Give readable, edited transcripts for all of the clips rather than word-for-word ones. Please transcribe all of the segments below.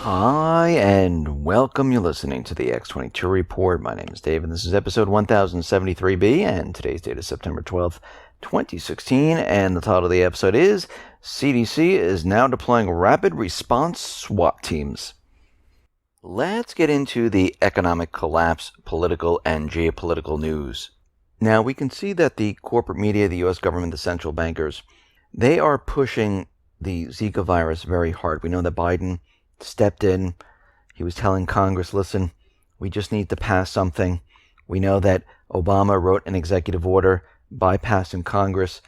Hi, and welcome. You're listening to the X22 Report. My name is Dave, and this is episode 1073B, and today's date is September 12th, 2016, and the title of the episode is CDC is now deploying rapid response SWAT teams. Let's get into the economic collapse, political, and geopolitical news. Now, we can see that the corporate media, the U.S. government, the central bankers, they are pushing the Zika virus very hard. We know that Biden stepped in. He was telling Congress, listen, we just need to pass something. We know that Obama wrote an executive order bypassing Congress,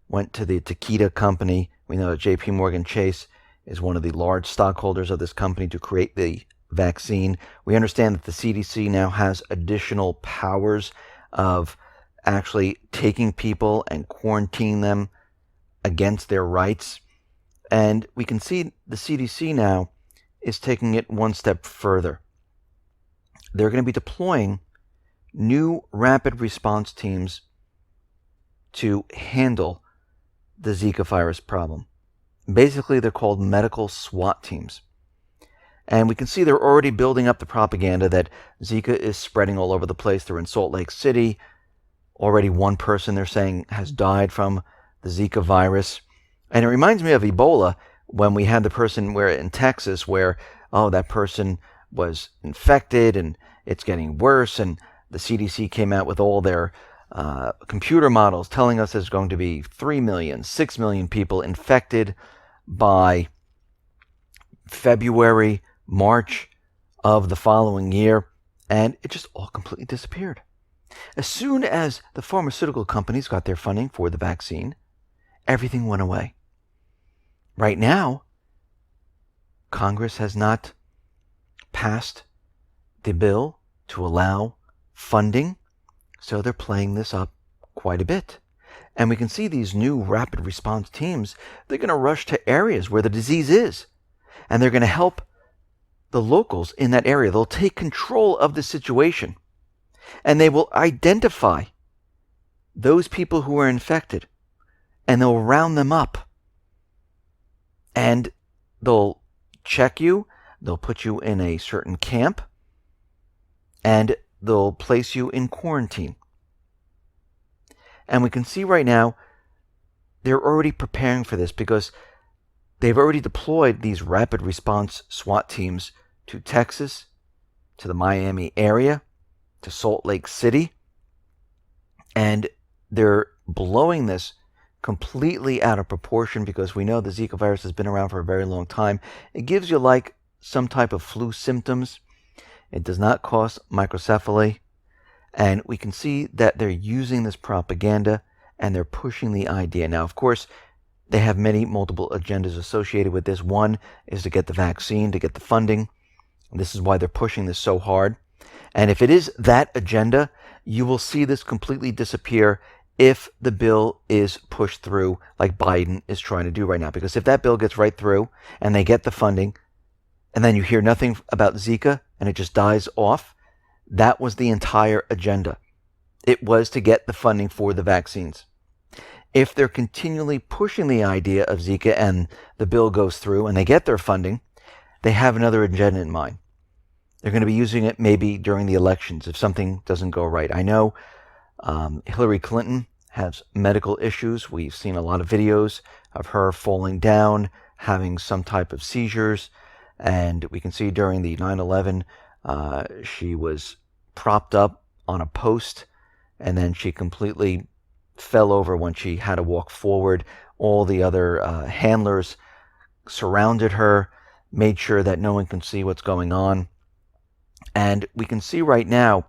went to the Takeda company. We know that JP Morgan Chase is one of the large stockholders of this company to create the vaccine. We understand that the CDC now has additional powers of actually taking people and quarantining them against their rights. And we can see the CDC now is taking it one step further. They're going to be deploying new rapid response teams to handle the Zika virus problem. Basically, they're called medical SWAT teams. And we can see they're already building up the propaganda that Zika is spreading all over the place. They're in Salt Lake City. Already one person, they're saying, has died from the Zika virus. And it reminds me of Ebola, when we had the person in Texas where, that person was infected and it's getting worse, and the CDC came out with all their computer models telling us there's going to be 3 million, 6 million people infected by February, March of the following year, and it just all completely disappeared. As soon as the pharmaceutical companies got their funding for the vaccine, everything went away. Right now, Congress has not passed the bill to allow funding, so they're playing this up quite a bit. And we can see these new rapid response teams, they're going to rush to areas where the disease is, and they're going to help the locals in that area. They'll take control of the situation, and they will identify those people who are infected, and they'll round them up. And they'll check you, they'll put you in a certain camp, and they'll place you in quarantine. And we can see right now, they're already preparing for this because they've already deployed these rapid response SWAT teams to Texas, to the Miami area, to Salt Lake City, and they're blowing this completely out of proportion because we know the Zika virus has been around for a very long time. It gives you like some type of flu symptoms. It does not cause microcephaly. And we can see that they're using this propaganda and they're pushing the idea. Now, of course, they have multiple agendas associated with this. One is to get the vaccine, to get the funding. And this is why they're pushing this so hard. And if it is that agenda, you will see this completely disappear if the bill is pushed through like Biden is trying to do right now. Because if that bill gets right through and they get the funding and then you hear nothing about Zika and it just dies off, that was the entire agenda. It was to get the funding for the vaccines. If they're continually pushing the idea of Zika and the bill goes through and they get their funding, they have another agenda in mind. They're going to be using it maybe during the elections if something doesn't go right. I know Hillary Clinton has medical issues. We've seen a lot of videos of her falling down, having some type of seizures. And we can see during the 9/11, she was propped up on a post, and then she completely fell over when she had to walk forward. All the other handlers surrounded her, made sure that no one can see what's going on. And we can see right now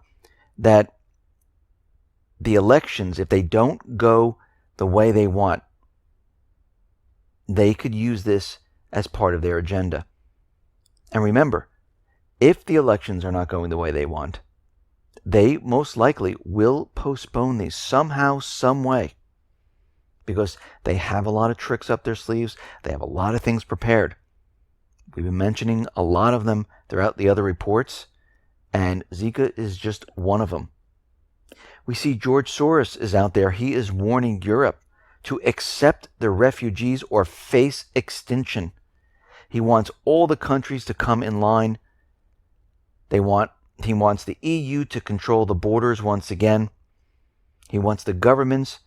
that the elections, if they don't go the way they want, they could use this as part of their agenda. And remember, if the elections are not going the way they want, they most likely will postpone these somehow, some way, because they have a lot of tricks up their sleeves. They have a lot of things prepared. We've been mentioning a lot of them throughout the other reports, and Zika is just one of them. We see George Soros is out there. He is warning Europe to accept the refugees or face extinction. He wants all the countries to come in line. He wants the EU to control the borders once again. He wants the governments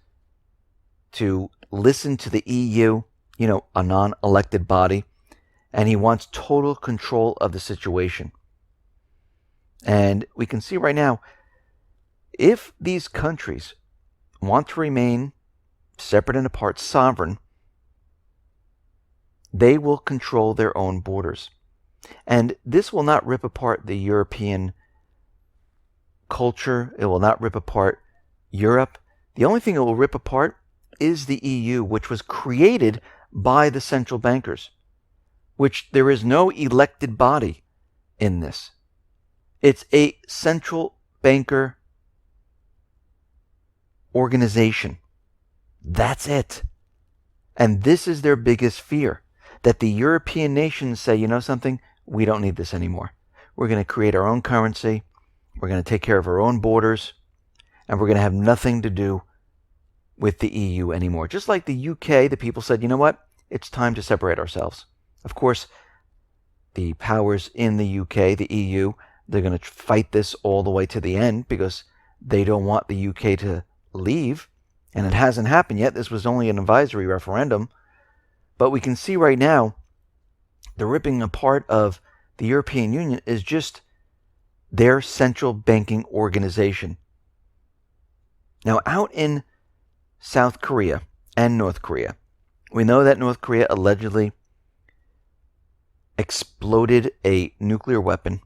to listen to the EU, a non-elected body. And he wants total control of the situation. And we can see right now, if these countries want to remain separate and apart, sovereign, they will control their own borders. And this will not rip apart the European culture. It will not rip apart Europe. The only thing it will rip apart is the EU, which was created by the central bankers, which there is no elected body in this. It's a central banker organization. That's it. And this is their biggest fear, that the European nations say, you know something, we don't need this anymore. We're going to create our own currency. We're going to take care of our own borders. And we're going to have nothing to do with the EU anymore. Just like the UK, the people said, you know what? It's time to separate ourselves. Of course, the powers in the UK, the EU, they're going to fight this all the way to the end because they don't want the UK to leave. And it hasn't happened yet. This was only an advisory referendum. But we can see right now the ripping apart of the European Union is just their central banking organization. Now, out in South Korea and North Korea, we know that North Korea allegedly exploded a nuclear weapon.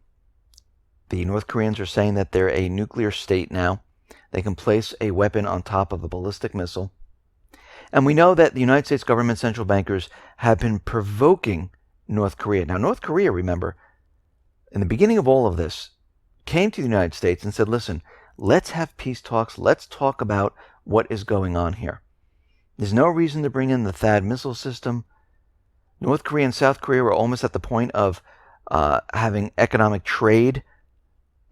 The North Koreans are saying that they're a nuclear state now. They can place a weapon on top of a ballistic missile. And we know that the United States government central bankers have been provoking North Korea. Now, North Korea, remember, in the beginning of all of this, came to the United States and said, listen, let's have peace talks. Let's talk about what is going on here. There's no reason to bring in the THAAD missile system. North Korea and South Korea were almost at the point of having economic trade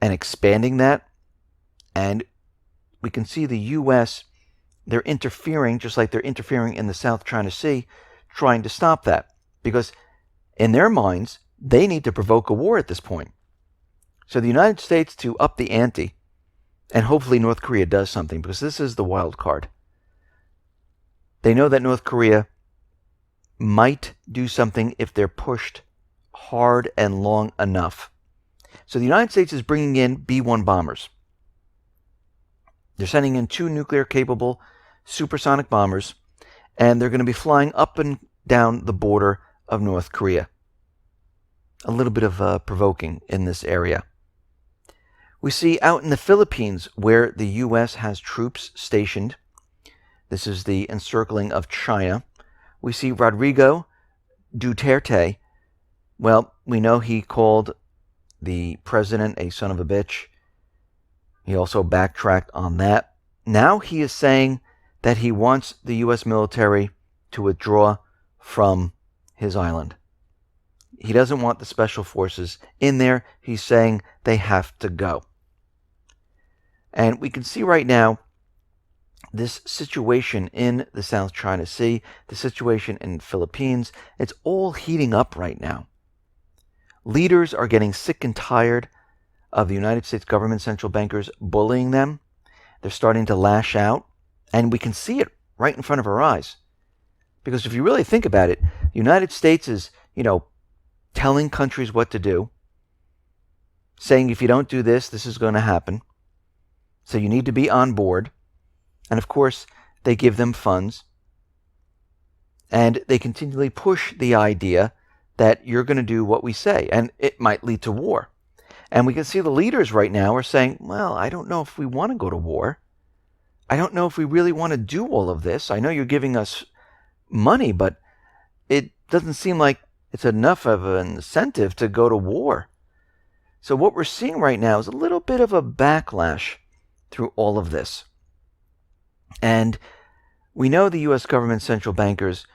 and expanding that. And we can see the U.S., they're interfering, just like they're interfering in the South China Sea, trying to stop that. Because in their minds, they need to provoke a war at this point. So the United States to up the ante, and hopefully North Korea does something, because this is the wild card. They know that North Korea might do something if they're pushed hard and long enough. So the United States is bringing in B-1 bombers. They're sending in 2 nuclear-capable supersonic bombers, and they're going to be flying up and down the border of North Korea. A little bit of provoking in this area. We see out in the Philippines where the U.S. has troops stationed. This is the encircling of China. We see Rodrigo Duterte. Well, we know he called the president a son of a bitch. He also backtracked on that. Now he is saying that he wants the U.S. military to withdraw from his island. He doesn't want the special forces in there. He's saying they have to go. And we can see right now this situation in the South China Sea, the situation in the Philippines, it's all heating up right now. Leaders are getting sick and tired of the United States government central bankers bullying them. They're starting to lash out, and we can see it right in front of our eyes. Because if you really think about it, the United States is, telling countries what to do, saying if you don't do this, this is going to happen. So you need to be on board. And of course, they give them funds. And they continually push the idea that you're going to do what we say. And it might lead to war. And we can see the leaders right now are saying, well, I don't know if we want to go to war. I don't know if we really want to do all of this. I know you're giving us money, but it doesn't seem like it's enough of an incentive to go to war. So what we're seeing right now is a little bit of a backlash through all of this. And we know the U.S. government central bankers,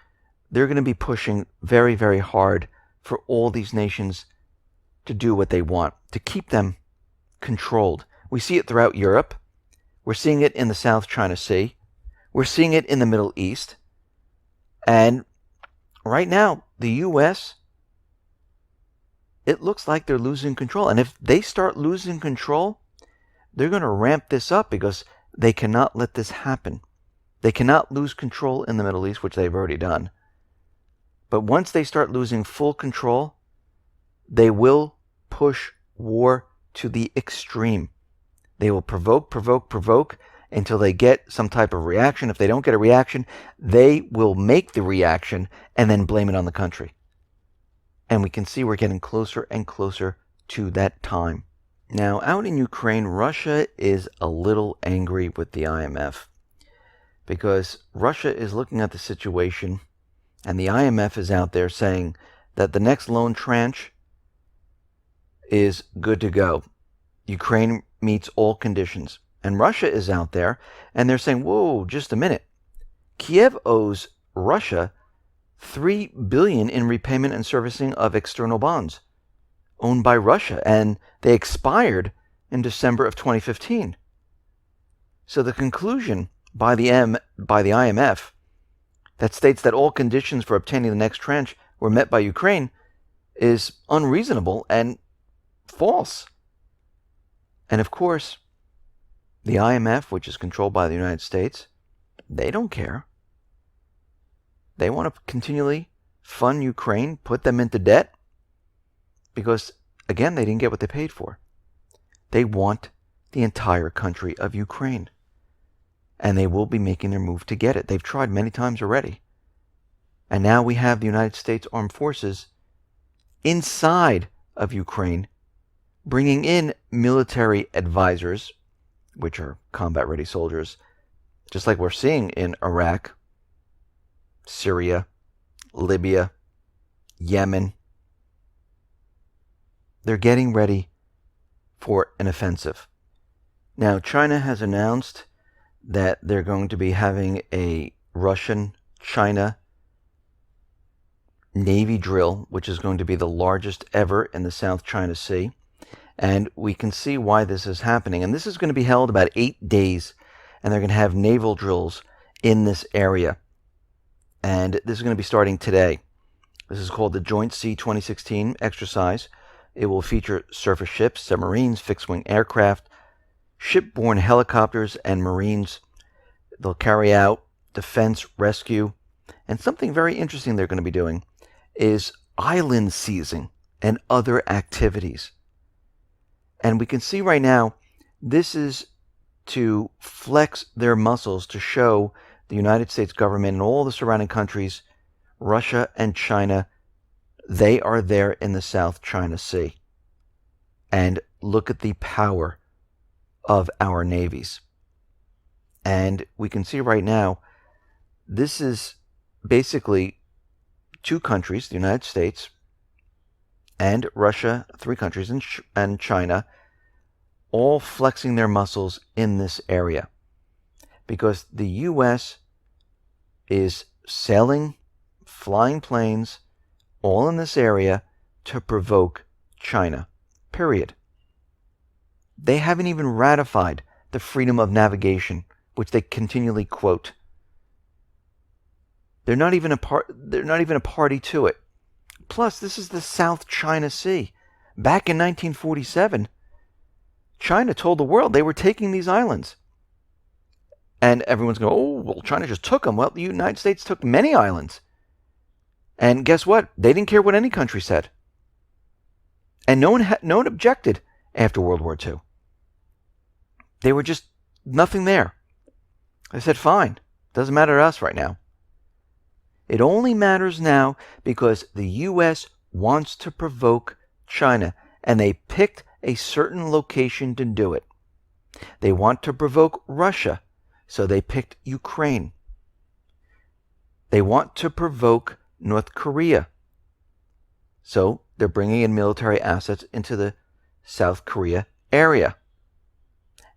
they're going to be pushing very, very hard for all these nations to do what they want, to keep them controlled. We see it throughout Europe. We're seeing it in the South China Sea. We're seeing it in the Middle East. And right now, the U.S. it looks like they're losing control. And if they start losing control, they're going to ramp this up because they cannot let this happen. They cannot lose control in the Middle East, which they've already done. But once they start losing full control, they will push war to the extreme. They will provoke until they get some type of reaction. If they don't get a reaction, they will make the reaction and then blame it on the country. And we can see we're getting closer and closer to that time. Now, out in Ukraine, Russia is a little angry with the IMF because Russia is looking at the situation, and the IMF is out there saying that the next loan tranche is good to go. Ukraine meets all conditions. And Russia is out there, and they're saying, whoa, just a minute. Kiev owes Russia $3 billion in repayment and servicing of external bonds owned by Russia, and they expired in December of 2015. So the conclusion by the IMF that states that all conditions for obtaining the next tranche were met by Ukraine is unreasonable and false. And of course, the IMF, which is controlled by the United States, they don't care. They want to continually fund Ukraine, put them into debt, because, again, they didn't get what they paid for. They want the entire country of Ukraine. And they will be making their move to get it. They've tried many times already. And now we have the United States Armed Forces inside of Ukraine, bringing in military advisors, which are combat-ready soldiers, just like we're seeing in Iraq, Syria, Libya, Yemen. They're getting ready for an offensive. Now, China has announced that they're going to be having a Russian-China Navy drill, which is going to be the largest ever in the South China Sea. And we can see why this is happening. And this is going to be held about 8 days, and they're going to have naval drills in this area. And this is going to be starting today. This is called the Joint Sea 2016 exercise. It will feature surface ships, submarines, fixed-wing aircraft, shipborne helicopters, and Marines. They'll carry out defense, rescue, and something very interesting they're going to be doing is island seizing and other activities. And we can see right now, this is to flex their muscles to show the United States government and all the surrounding countries, Russia and China, they are there in the South China Sea. And look at the power of our navies. And we can see right now, this is basically two countries, the United States and Russia, three countries, and China, all flexing their muscles in this area. Because the U.S. is sailing, flying planes, all in this area to provoke China. Period. They haven't even ratified the freedom of navigation, which they continually quote. They're not even a party to it. Plus, this is the South China Sea. Back in 1947, China told the world they were taking these islands. And everyone's going, oh, well, China just took them. Well, the United States took many islands. And guess what? They didn't care what any country said. And no one objected after World War II. They were just nothing there. They said, fine, doesn't matter to us right now. It only matters now because the U.S. wants to provoke China, and they picked a certain location to do it. They want to provoke Russia, so they picked Ukraine. They want to provoke North Korea, so they're bringing in military assets into the South Korea area.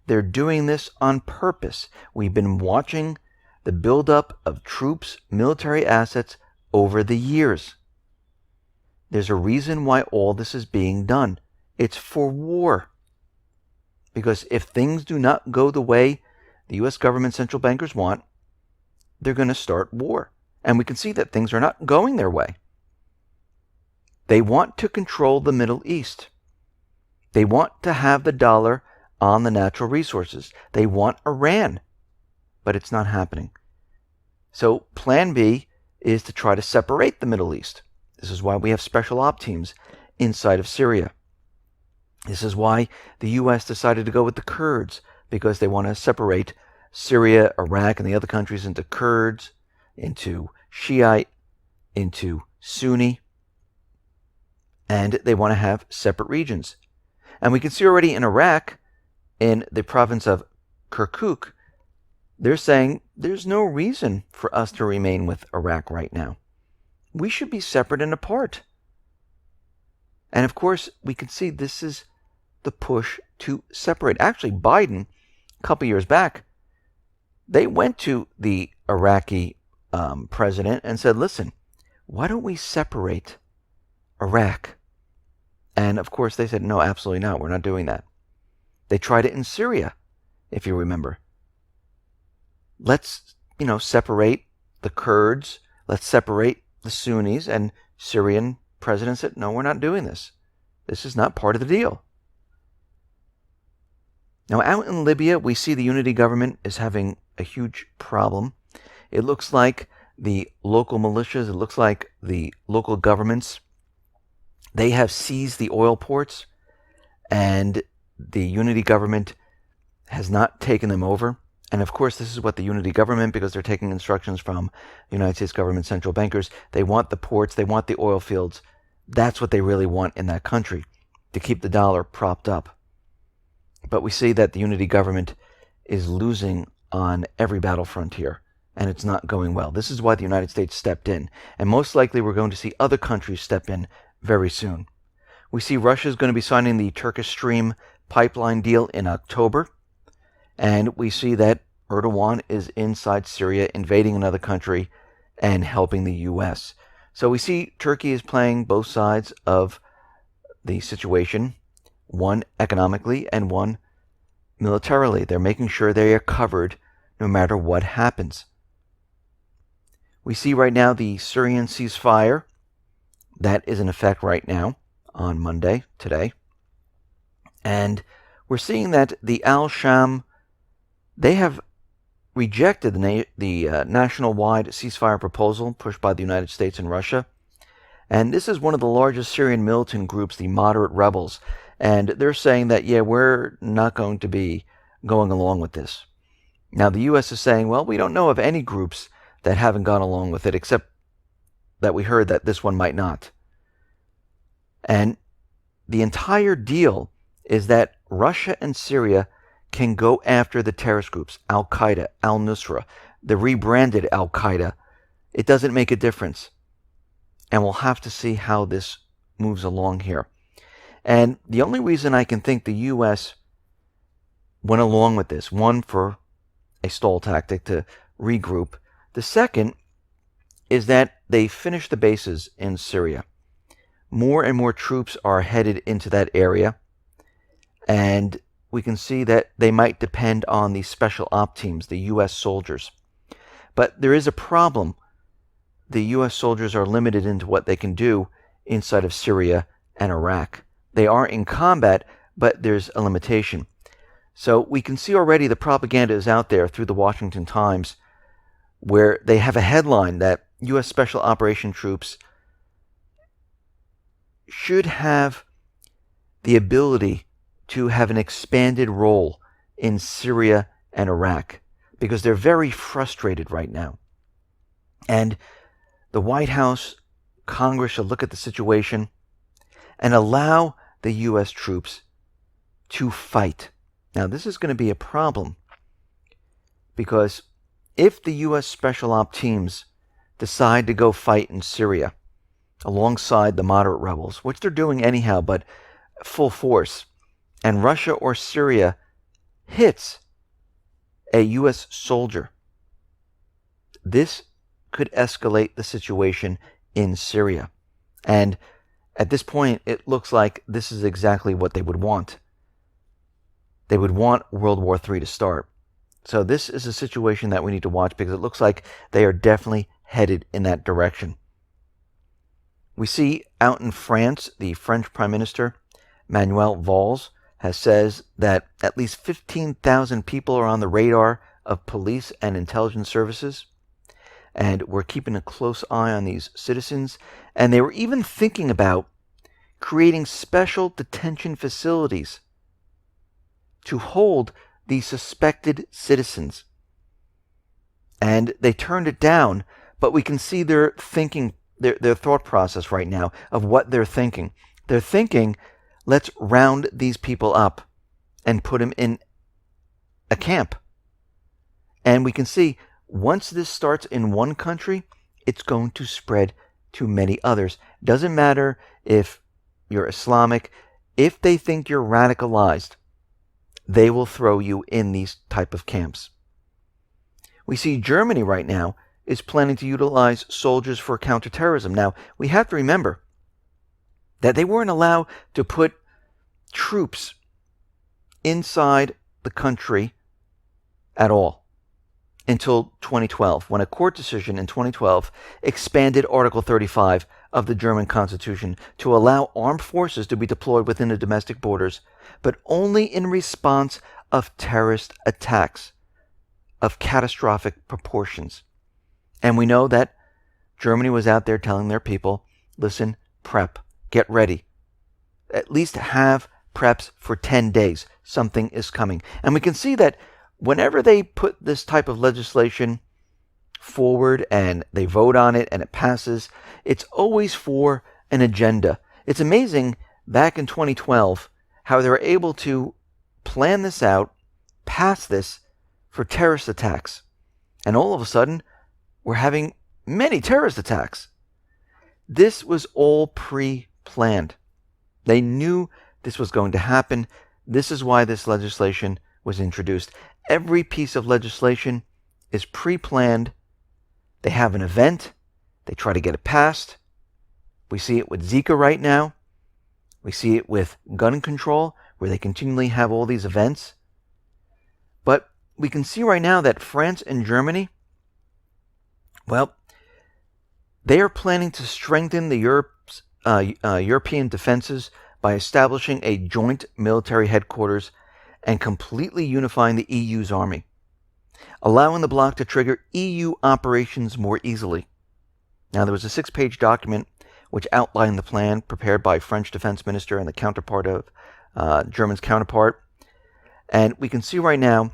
They're doing this on purpose. We've been watching the buildup of troops, military assets over the years. There's a reason why all this is being done. It's for war. Because if things do not go the way the U.S. government central bankers want, they're going to start war. And we can see that things are not going their way. They want to control the Middle East. They want to have the dollar on the natural resources. They want Iran, but it's not happening. So plan B is to try to separate the Middle East. This is why we have special op teams inside of Syria. This is why the U.S. decided to go with the Kurds, because they want to separate Syria, Iraq, and the other countries into Kurds, into Shiite, into Sunni, and they want to have separate regions. And we can see already in Iraq, in the province of Kirkuk, they're saying there's no reason for us to remain with Iraq right now. We should be separate and apart. And of course, we can see this is the push to separate. Actually, Biden, a couple years back, they went to the Iraqi president and said, listen, why don't we separate Iraq? And of course, they said, no, absolutely not. We're not doing that. They tried it in Syria, if you remember. Let's, separate the Kurds. Let's separate the Sunnis. And Syrian president said, no, we're not doing this. This is not part of the deal. Now, out in Libya, we see the unity government is having a huge problem. It looks like the local militias, it looks like the local governments, they have seized the oil ports, and the unity government has not taken them over. And of course, this is what the unity government, because they're taking instructions from the United States government central bankers, they want the ports, they want the oil fields. That's what they really want in that country, to keep the dollar propped up. But we see that the unity government is losing on every battlefront here, and it's not going well. This is why the United States stepped in, and most likely we're going to see other countries step in very soon. We see Russia is going to be signing the Turkish Stream pipeline deal in October, and we see that Erdogan is inside Syria, invading another country and helping the U.S. So we see Turkey is playing both sides of the situation, one economically and one militarily. They're making sure they are covered no matter what happens. We see right now the Syrian ceasefire that is in effect right now on Monday, today. And we're seeing that the Sham, they have rejected the national-wide ceasefire proposal pushed by the United States and Russia. And this is one of the largest Syrian militant groups, the moderate rebels. And they're saying that, we're not going to be going along with this. Now, the U.S. is saying, well, we don't know of any groups that haven't gone along with it, except that we heard that this one might not. And the entire deal is that Russia and Syria can go after the terrorist groups, Al-Qaeda, Al-Nusra, the rebranded Al-Qaeda. It doesn't make a difference. And we'll have to see how this moves along here. And the only reason I can think the U.S. went along with this, one, for a stall tactic to regroup. The second is that they finished the bases in Syria. More and more troops are headed into that area. And we can see that they might depend on the special op teams, the U.S. soldiers. But there is a problem. The U.S. soldiers are limited into what they can do inside of Syria and Iraq. They are in combat, but there's a limitation. So we can see already the propaganda is out there through the Washington Times, where they have a headline that U.S. Special Operation troops should have the ability to have an expanded role in Syria and Iraq, because they're very frustrated right now. And the White House, Congress should look at the situation and allow the U.S. troops to fight. Now, this is going to be a problem, because if the U.S. Special Op teams decide to go fight in Syria alongside the moderate rebels, which they're doing anyhow, but full force, and Russia or Syria hits a U.S. soldier, this could escalate the situation in Syria. And at this point, it looks like this is exactly what they would want. They would want World War III to start. So this is a situation that we need to watch, because it looks like they are definitely headed in that direction. We see out in France, the French Prime Minister, Manuel Valls, has says that at least 15,000 people are on the radar of police and intelligence services. And we're keeping a close eye on these citizens. And they were even thinking about creating special detention facilities to hold these suspected citizens. And they turned it down, but we can see their thinking, their thought process right now of what they're thinking. They're thinking, let's round these people up and put them in a camp. And we can see once this starts in one country, it's going to spread to many others. Doesn't matter if you're Islamic. If they think you're radicalized, they will throw you in these type of camps. We see Germany right now is planning to utilize soldiers for counterterrorism. Now, we have to remember that they weren't allowed to put troops inside the country at all until 2012, when a court decision in 2012 expanded Article 35 of the German Constitution to allow armed forces to be deployed within the domestic borders, but only in response of terrorist attacks of catastrophic proportions. And we know that Germany was out there telling their people, listen, prep, get ready. At least have preps for 10 days. Something is coming. And we can see that whenever they put this type of legislation forward and they vote on it and it passes, it's always for an agenda. It's amazing back in 2012 how they were able to plan this out, pass this for terrorist attacks. And all of a sudden, we're having many terrorist attacks. This was all pre-planned. They knew this was going to happen. This is why this legislation was introduced. Every piece of legislation is pre-planned. They have an event. They try to get it passed. We see it with Zika right now. We see it with gun control, where they continually have all these events. But we can see right now that France and Germany, well, they are planning to strengthen the European defenses by establishing a joint military headquarters and completely unifying the EU's army, allowing the bloc to trigger EU operations more easily. Now, there was a 6-page document which outlined the plan prepared by French defense minister and the counterpart of German's counterpart. And we can see right now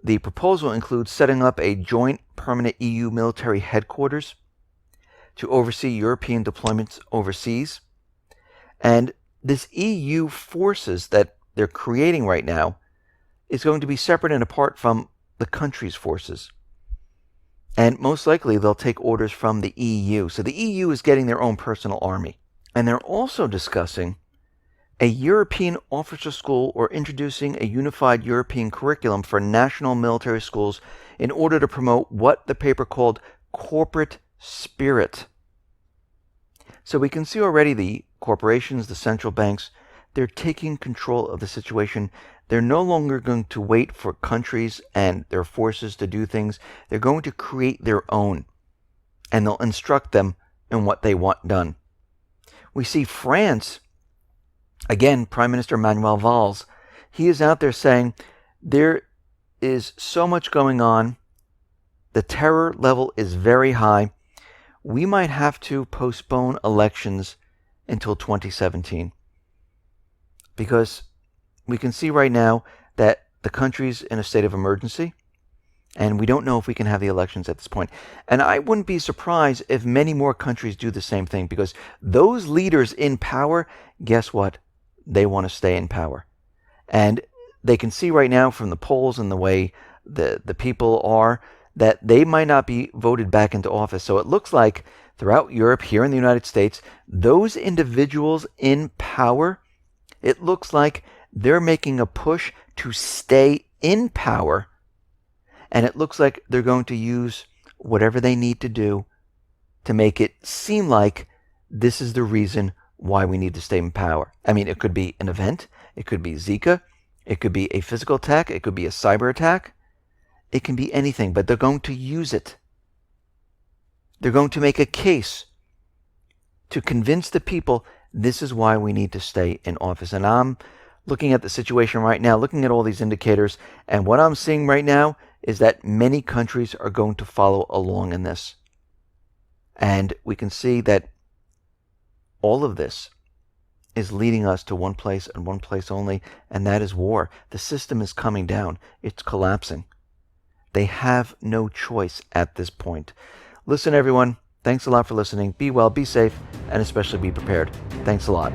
the proposal includes setting up a joint permanent EU military headquarters to oversee European deployments overseas. And this EU forces that they're creating right now is going to be separate and apart from the country's forces. And most likely they'll take orders from the EU. So the EU is getting their own personal army. And they're also discussing a European officer school or introducing a unified European curriculum for national military schools in order to promote what the paper called corporate spirit. So we can see already the corporations, the central banks, they're taking control of the situation. They're no longer going to wait for countries and their forces to do things. They're going to create their own, and they'll instruct them in what they want done. We see France, again, Prime Minister Manuel Valls, he is out there saying there is so much going on. The terror level is very high. We might have to postpone elections until 2017. Because we can see right now that the country's in a state of emergency, and we don't know if we can have the elections at this point. And I wouldn't be surprised if many more countries do the same thing, because those leaders in power, guess what? They want to stay in power. And they can see right now from the polls and the way the people are, that they might not be voted back into office. So it looks like throughout Europe, here in the United States, those individuals in power, it looks like they're making a push to stay in power. And it looks like they're going to use whatever they need to do to make it seem like this is the reason why we need to stay in power. I mean, it could be an event. It could be Zika. It could be a physical attack. It could be a cyber attack. It can be anything, but they're going to use it. They're going to make a case to convince the people this is why we need to stay in office. And I'm looking at the situation right now, looking at all these indicators, and what I'm seeing right now is that many countries are going to follow along in this. And we can see that all of this is leading us to one place and one place only, and that is war. The system is coming down. It's collapsing. They have no choice at this point. Listen, everyone, thanks a lot for listening. Be well, be safe, and especially be prepared. Thanks a lot.